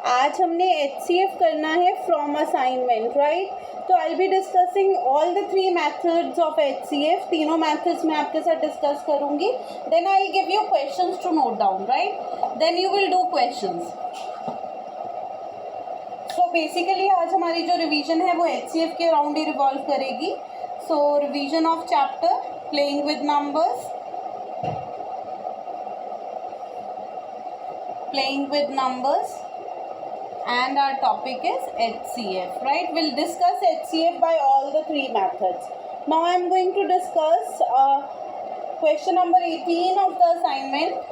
आज हमने HCF करना है फ्रॉम असाइनमेंट, राइट? तो I be discussing all the 3 methods of HCF. तीनों मेथड्स मैं आपके साथ डिस्कस करूंगी. Then I will give you questions to note down, right? Then you will do questions. So basically आज हमारी जो रिवीजन है वो HCF के अराउंड ही रिवॉल्व करेगी. So revision of chapter playing with numbers, playing with numbers, and our topic is HCF, right? We'll discuss HCF by all the 3 methods. Now I am going to discuss question number 18 of the assignment.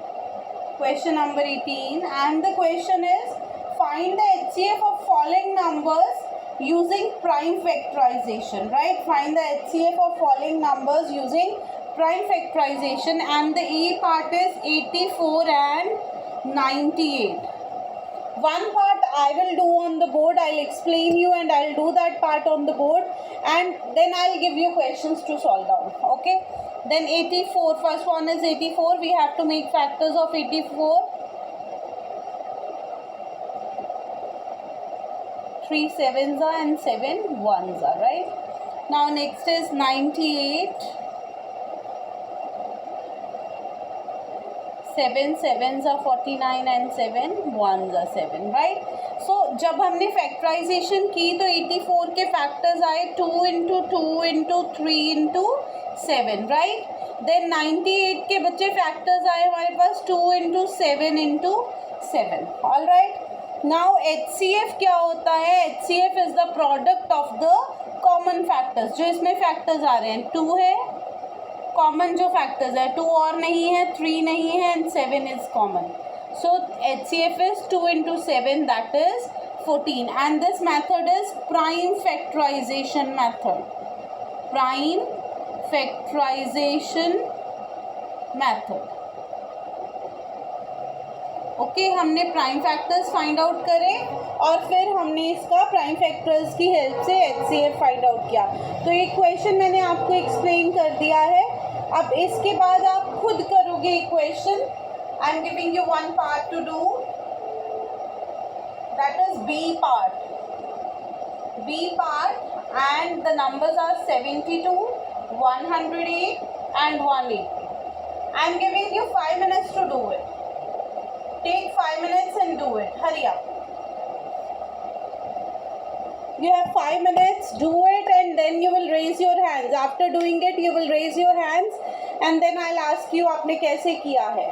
Question number 18, and the question is find the HCF of following numbers using prime factorization, right? Find the HCF of following numbers using prime factorization, and the A part is 84 and 98. One part I will do on the board. I'll explain you and I'll do that part on the board, and then I'll give you questions to solve down. Okay? Then 84. First one is 84. We have to make factors of 84. 3 sevens are and 7 ones are, right? Now next is 98. 7 sevens are 49 and 7 ones are 7, right? So जब हमने factorisation की तो 84 के factors आए 2 into 2 into 3 into 7, right? Then 98 के बच्चे factors आए हमारे पास 2 into 7 into 7, all right? Now HCF क्या होता है? HCF is the product of the common factors. जो इसमें फैक्टर्स आ रहे हैं 2 है, कॉमन जो फैक्टर्स है 2 और नहीं है, 3 नहीं है, and 7 is common. So HCF is 2 into 7, that is 14, and this method is prime factorization method. Prime factorization method. Okay, हमने प्राइम फैक्टर्स फाइंड आउट करे और फिर हमने इसका प्राइम फैक्टर्स की हेल्प से HCF फाइंड आउट किया. तो एक क्वेश्चन मैंने आपको एक्सप्लेन कर दिया है. अब इसके बाद आप खुद करोगे equation. I am giving you one part to do, that is B part. And the numbers are 72, 108 and 180. I am giving you 5 minutes to do it. Take 5 minutes and do it. Hurry up. You have 5 minutes, do it, and then you will raise your hands. After doing it, you will raise your hands, and then I'll ask you आपने कैसे किया है.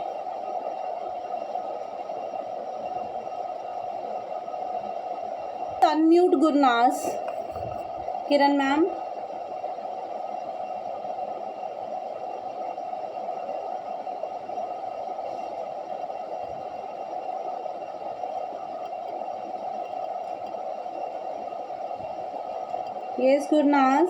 Unmute Gurnas. Kiran ma'am. Yes, Gurnas.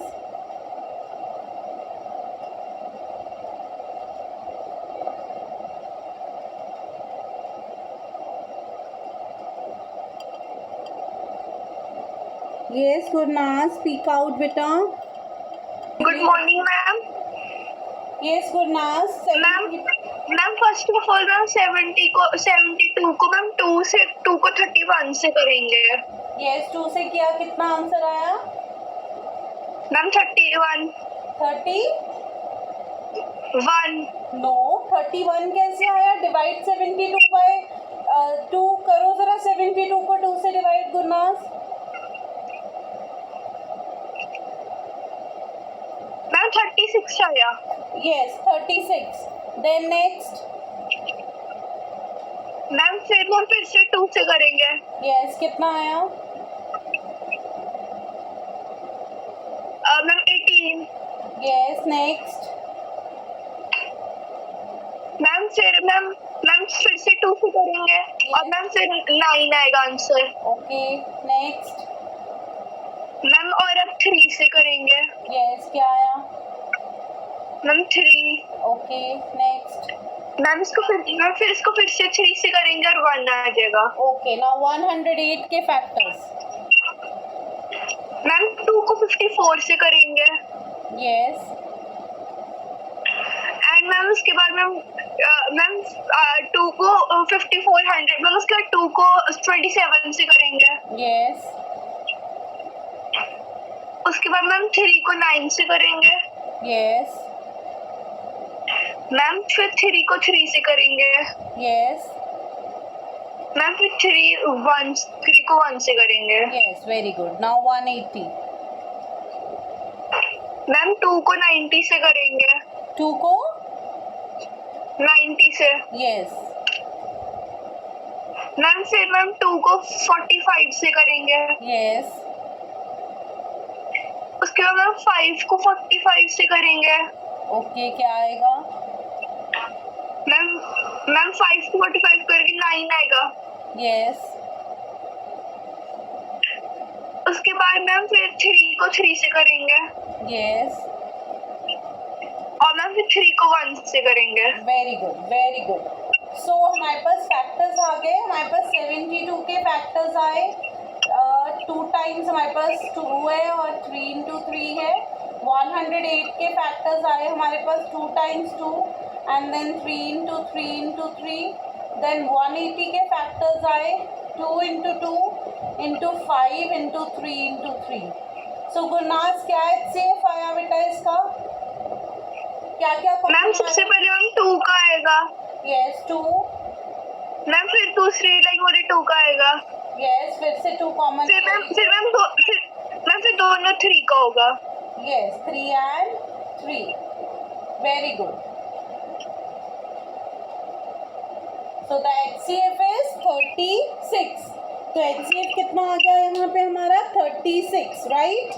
Yes, Gurnas, speak out, beta. Good morning, ma'am. Yes, Gurnas. Ma'am first of all ma'am 72 को ma'am 2 को 31 से करेंगे. Yes, 2 से किया, कितना आंसर आया? मैम 31. 31? नो, 31 कैसे आया? डिवाइड 72 बाय 2 करो जरा. 72 को 2 से डिवाइड. गुरनास मैम 36 आया. यस, 36. देन नेक्स्ट मैम फिर से 2 से करेंगे. यस, कितना आया? मैम 18. Yes, next. मैम फिर से 2 से करेंगे. और मैम फिर 9 आएगा आंसर. Okay, next. मैम और अब 3 से करेंगे. यस, क्या आया? मैम 3. Okay, next. मैम फिर इसको फिर से 3 से करेंगे और 1 आ जाएगा. ओके, नाउ 108 के फैक्टर्स. मैम 2 को 54 से करेंगे. यस. एंड मैम उसके बाद मैम 2 को 5400 मैम उसके बाद 2 को 27 से करेंगे। yes, उसके बाद मैम 3 को 9 से करेंगे। yes, मैम फिर 3 को 3 से करेंगे। yes, मैम फिर 3 को 1 से करेंगे। yes, very good. Now 180. Ma'am 2 को 90 से करेंगे। 2 को 90 से। yes, मैम फिर मैम 2 को 45 से करेंगे। yes, उसके बाद मैम 5 को 45 से करेंगे। okay, क्या आएगा? मैम 5 को 45 करके 9 आएगा। yes, उसके बाद मैम फिर 3 को 3 से करेंगे yes, और मैम फिर 3 को 1 से करेंगे। very good, very good. So हमारे पास फैक्टर्स आ गए, हमारे पास 72 के फैक्टर्स आए, 2 टाइम्स हमारे पास 2 है और 3 into 3 है। 108 के फैक्टर्स आए हमारे पास 2 times 2 and then 3 into 3 into 3, then 180 के फैक्टर्स आए 2 into 2 into 5 into 3 into 3. So गुरनाज क्या HCF आया बेटा इसका? क्या क्या मैम सबसे पहले मैम 2 का आएगा। यस 2, मैम फिर दूसरी लाइन वाले 2 का आएगा। यस फिर से 2 कॉमन, मैम फिर दोनों 3 का होगा। Yes 3 and 3, very good. So the HCF is 36. तो HCF कितना आ गया यहाँ पे हमारा 36, right?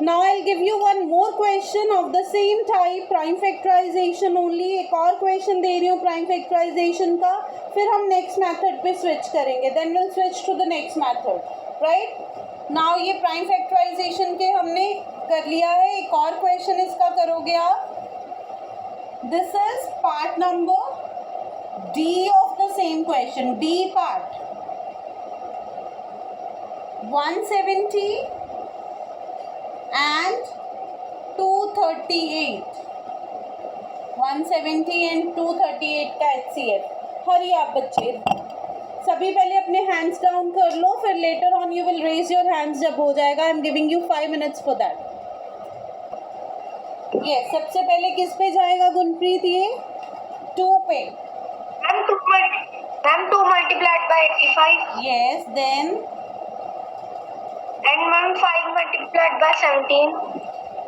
Now I'll give you one more question of the same type, prime factorization only. एक और question दे रही हूँ prime factorization का, फिर हम next method पे switch करेंगे, then we'll switch to the next method, right? Now ये prime factorization के हमने कर लिया है, एक और question इसका करोगे आप. This is part number D of the same question, D part. 170 and 238, 170 and 238 का HCF. हरी आप बच्चे सभी पहले अपने हैंड्स डाउन कर लो, फिर later on you will raise your hands जब हो जाएगा. I am giving you 5 minutes for that. ये सबसे पहले किस पे जाएगा गुनप्रीत? ये 2 पे. Ma'am 2 multiplied by 85 yes then and ma'am 5 multiplied by 17.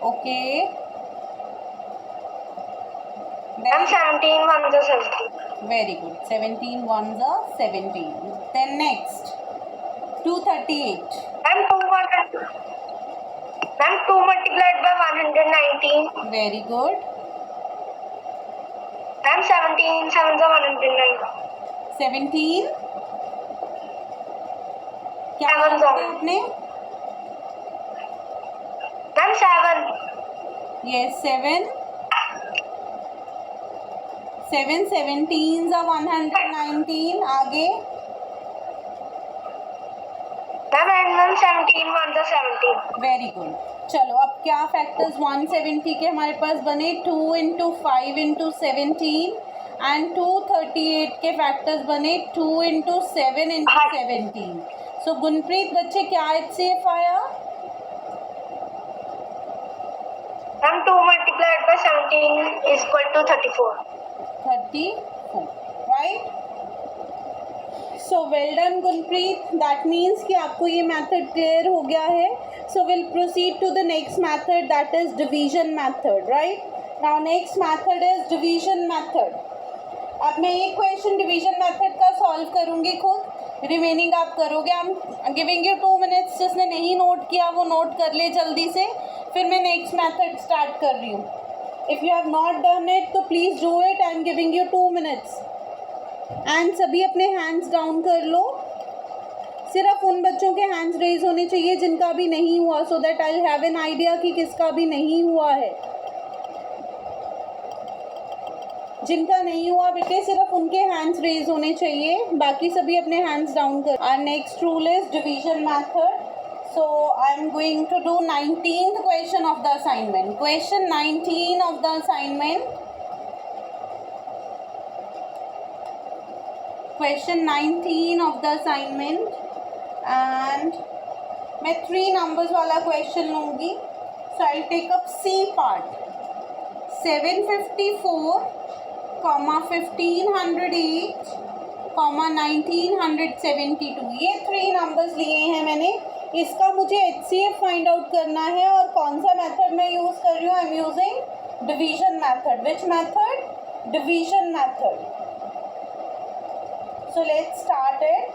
Okay ma'am 17 1 is 17. very good. 17 ones are 17. Then next 238. Ma'am 2 multiplied by 119. very good. Ma'am 17 7 is 109. 17 क्या Seven बोला seven. आपने? मैम 7. yes 7 17s are 119. आगे ma'am 17 1 is 17. Very good. चलो अब क्या factors 170 के हमारे पास बने? 2 into 5 into 17 एंड 238 के फैक्टर्स बने 2 into 7 into 17. सो गुनप्रीत बच्चे क्या HCF आया? Ma'am 2 multiplied by 17 is equal to 34. 34, right? So well done Gunpreet. That means कि आपको ये method clear हो गया है. So we'll proceed to the next method, that is division method, right? Now next method is division method. अब मैं एक question division method का सॉल्व करूँगी खुद, रिमेनिंग आप करोगे. आई एम गिविंग यू 2 minutes. जिसने नहीं नोट किया वो नोट कर ले जल्दी से, फिर मैं नेक्स्ट मेथड स्टार्ट कर रही हूँ. If you have not done it तो please do it. I am giving you 2 minutes. And सभी अपने हैंड्स डाउन कर लो. सिर्फ उन बच्चों के हैंड्स रेज होने चाहिए जिनका भी नहीं हुआ, so that I have an idea कि किसका भी नहीं हुआ है. जिनका नहीं हुआ बेटे सिर्फ उनके हैंड्स रेज होने चाहिए, बाकी सभी अपने हैंड्स डाउन कर. Our next rule is division method. So I am going to do 19th question of the assignment. Question 19 of the assignment. Question 19 of the assignment and मैं 3 नंबर्स वाला question लूँगी. So I take up C part. 754, 1508, 1972 ये 3 numbers लिए हैं मैंने. इसका मुझे HCF find out करना है और कौन सा मेथड मैं यूज़ कर रही हूँ. I am using division method. Which method? Division method. So let's start it.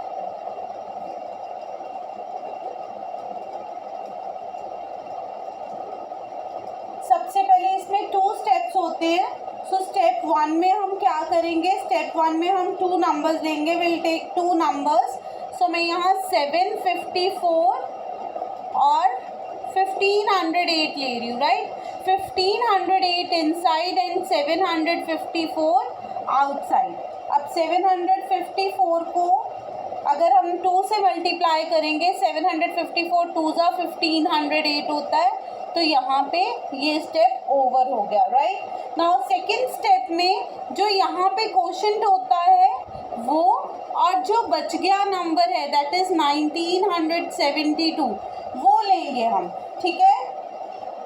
सबसे पहले इसमें 2 स्टेप्स होते हैं. सो स्टेप 1 में हम क्या करेंगे? स्टेप 1 में हम 2 नंबर्स लेंगे. Will take 2 numbers. सो मैं यहाँ 754 और 1508 ले रही हूँ. Right, 1508 inside and 754 outside. अब 754 को अगर हम 2 से मल्टीप्लाई करेंगे, 754 2 ज़ा 1508 होता है. तो यहाँ पे ये स्टेप ओवर हो गया. राइट, नाउ सेकेंड स्टेप में जो यहाँ पे क्वोशंट होता है वो और जो बच गया नंबर है दैट इज़ 1972 वो लेंगे हम. ठीक है,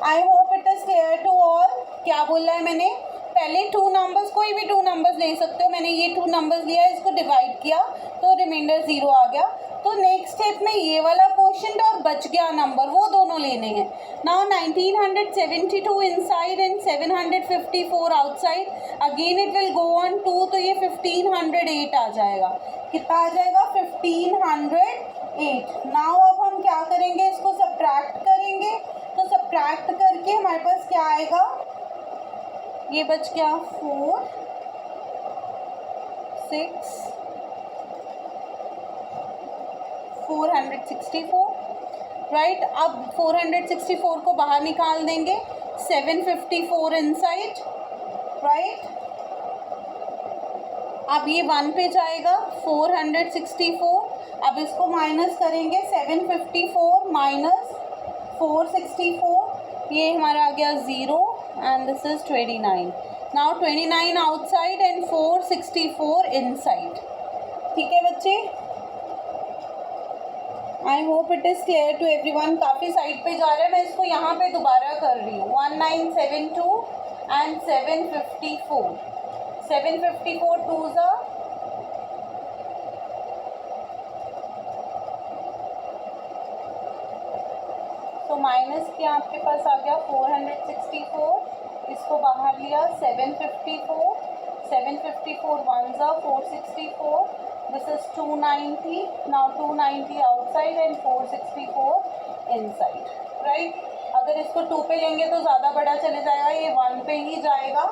I hope it is clear to all. क्या बोला है मैंने? पहले 2 नंबर्स, कोई भी 2 नंबर्स ले सकते हो. मैंने ये 2 नंबर्स लिया, इसको डिवाइड किया तो रिमाइंडर 0 आ गया. तो नेक्स्ट स्टेप में ये वाला क्वोशंट और बच गया नंबर वो दोनों लेने हैं. Now 1972 inside and 754 outside. Again it will go on 2, तो ये 1508 आ जाएगा. कितना आ जाएगा? 1508. नाउ अब हम क्या करेंगे? इसको सब्ट्रैक्ट करेंगे. तो सब्ट्रैक्ट करके हमारे पास क्या आएगा? ये बच गया 4, 6, 464. राइट, अब 464 को बाहर निकाल देंगे. 754 इनसाइड. राइट, अब ये 1 पे जाएगा. 464. अब इसको माइनस करेंगे. 754 माइनस 464, ये हमारा आ गया 0 and this is 29. Now 29 outside and 464 inside. ठीक है बच्चे, I hope it is clear to everyone. काफ़ी साइड पे जा रहा है, मैं इसको यहाँ पे दोबारा कर रही हूँ. 1972 एंड 754. 754 2 ज़ा तो माइनस किया, आपके पास आ गया 464. इसको बाहर लिया. 754 1 ज़ा 464. This is 290. Now 290 outside and 464 inside. Right? अगर इसको 2 पे लेंगे तो ज़्यादा बड़ा चले जाएगा, ये 1 पे ही जाएगा.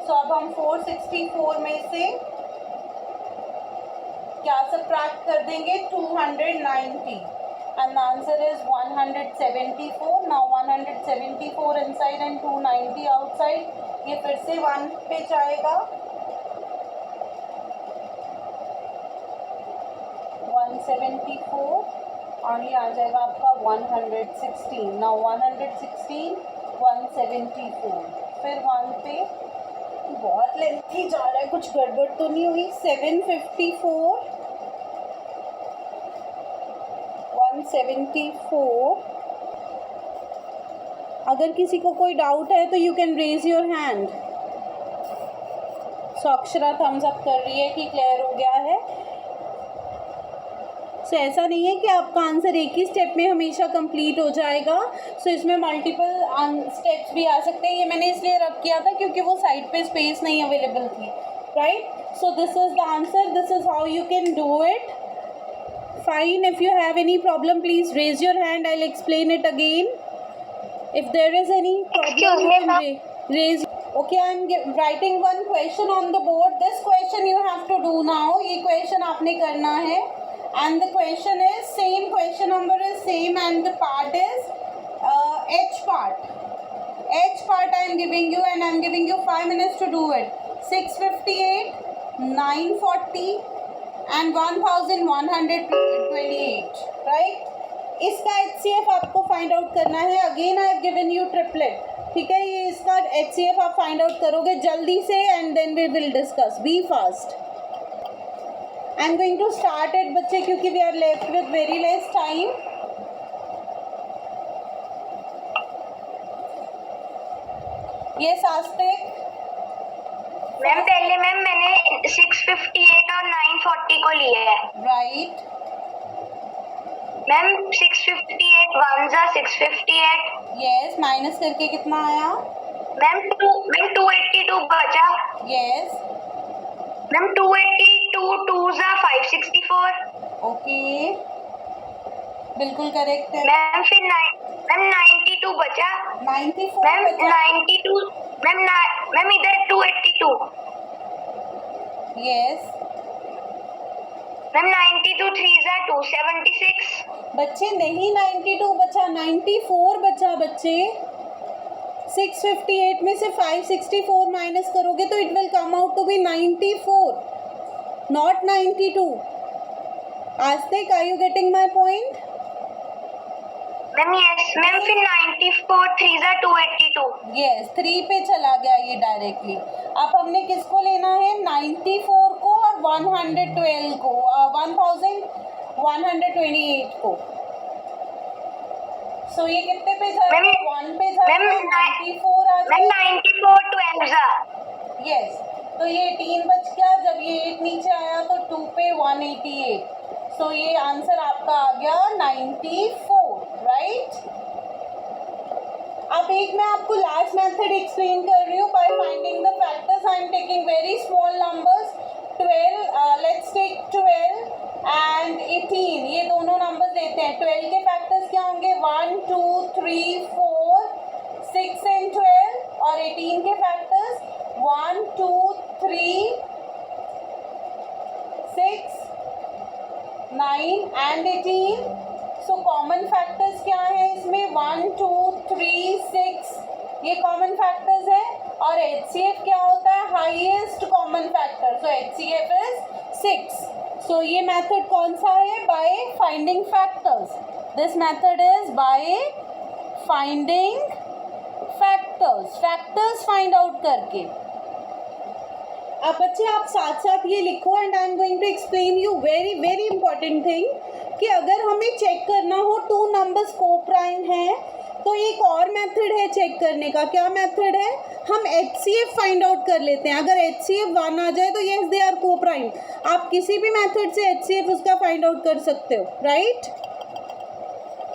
सो अब हम 464 में से क्या सब्ट्रैक्ट कर देंगे? 290 and the answer is 174. Now 174 inside and 290 outside. ये फिर से 1 पे जाएगा. 174 और ये आ जाएगा आपका 116. नाउ 116 174 फिर 1 पे. बहुत लेंथी जा रहा है, कुछ गड़बड़ तो नहीं हुई? 754 174. अगर किसी को कोई डाउट है तो you can raise your hand. So Akshara thumbs up कर रही है कि क्लियर हो गया है. सो ऐसा नहीं है कि आपका आंसर एक ही स्टेप में हमेशा कंप्लीट हो जाएगा. सो इसमें मल्टीपल स्टेप्स भी आ सकते हैं. ये मैंने इसलिए रब किया था क्योंकि वो साइड पे स्पेस नहीं अवेलेबल थी. Right, so this is the answer. This is how you can do it. Fine, if you have any problem please raise your hand. I'll explain it again. If there is any problem you can raise. Okay, I'm writing one question on the board. This question you have to do now. ये question आपने करना है and the question is same, question number is same and the part is H part. H part I am giving you and I am giving you 5 minutes to do it. 658, 940 and 1128. Right, इसका HCF आपको find out करना है. Again I have given you triplet. ठीक है, ये इसका HCF आप find out करोगे जल्दी से and then we will discuss. Be fast I am going to start it बच्चे, क्योंकि we are left with very less time. ये आस्तिक. मैम पहले मैंने 658 और 940 को लिया है. राइट. मैम 658 1 जा 658. यस. माइनस करके कितना आया? मैम 282 बचा. यस. मैम 282 2 जा 564. ओके, बिल्कुल करेक्ट है. मैम फिर मैम 92 बचा. 94 मैम बचा. 92 मैम इधर 282. यस. मैम 92 3 जा 276. बच्चे नहीं 92 बचा, 94 बचा बच्चे. 658 में से 564 माइनस करोगे तो it will come out to be 94, not 92. Astik, are you getting my point? Ma'am yes ma'am फिर 94 3 जा 282. यस, 3 पे चला गया ये डायरेक्टली. अब हमने किसको लेना है? 94 को और 112 को, 1128 को. सो ये कितने पे जा रहा है? 1 पे जा रहा है. 94 आ मैम जाए. 94 12 जा. यस, तो ये 18 बच गया. जब ये 8 नीचे आया तो 2 पे 188. सो ये आंसर आपका आ गया 94. राइट. अब एक मैं आपको लास्ट मेथड एक्सप्लेन कर रही हूँ. By finding the factors I am taking very small numbers. 12, let's take 12 and 18. ये दोनों नंबर्स लेते हैं. 12 के फैक्टर्स क्या होंगे? 1 2 3 4 6 एंड 12. और 18 के factors 1 2 3 6 9 and 18. So common factors क्या है इसमें? 1 2 3 6. ये कॉमन फैक्टर्स है. और HCF क्या होता है? Highest common factor. So HCF is 6. So ये मेथड कौन सा है? By finding factors. This method is by finding factors. Factors find out करके. अब बच्चे आप साथ साथ ये लिखो and I am going to explain you very very important thing कि अगर हमें चेक करना हो 2 नंबर्स को प्राइम है तो एक और मेथड है चेक करने का. क्या मेथड है? हम HCF फाइंड आउट कर लेते हैं. अगर HCF 1 आ जाए तो येस दे आर को प्राइम. आप किसी भी मेथड से HCF उसका फाइंड आउट कर सकते हो. राइट.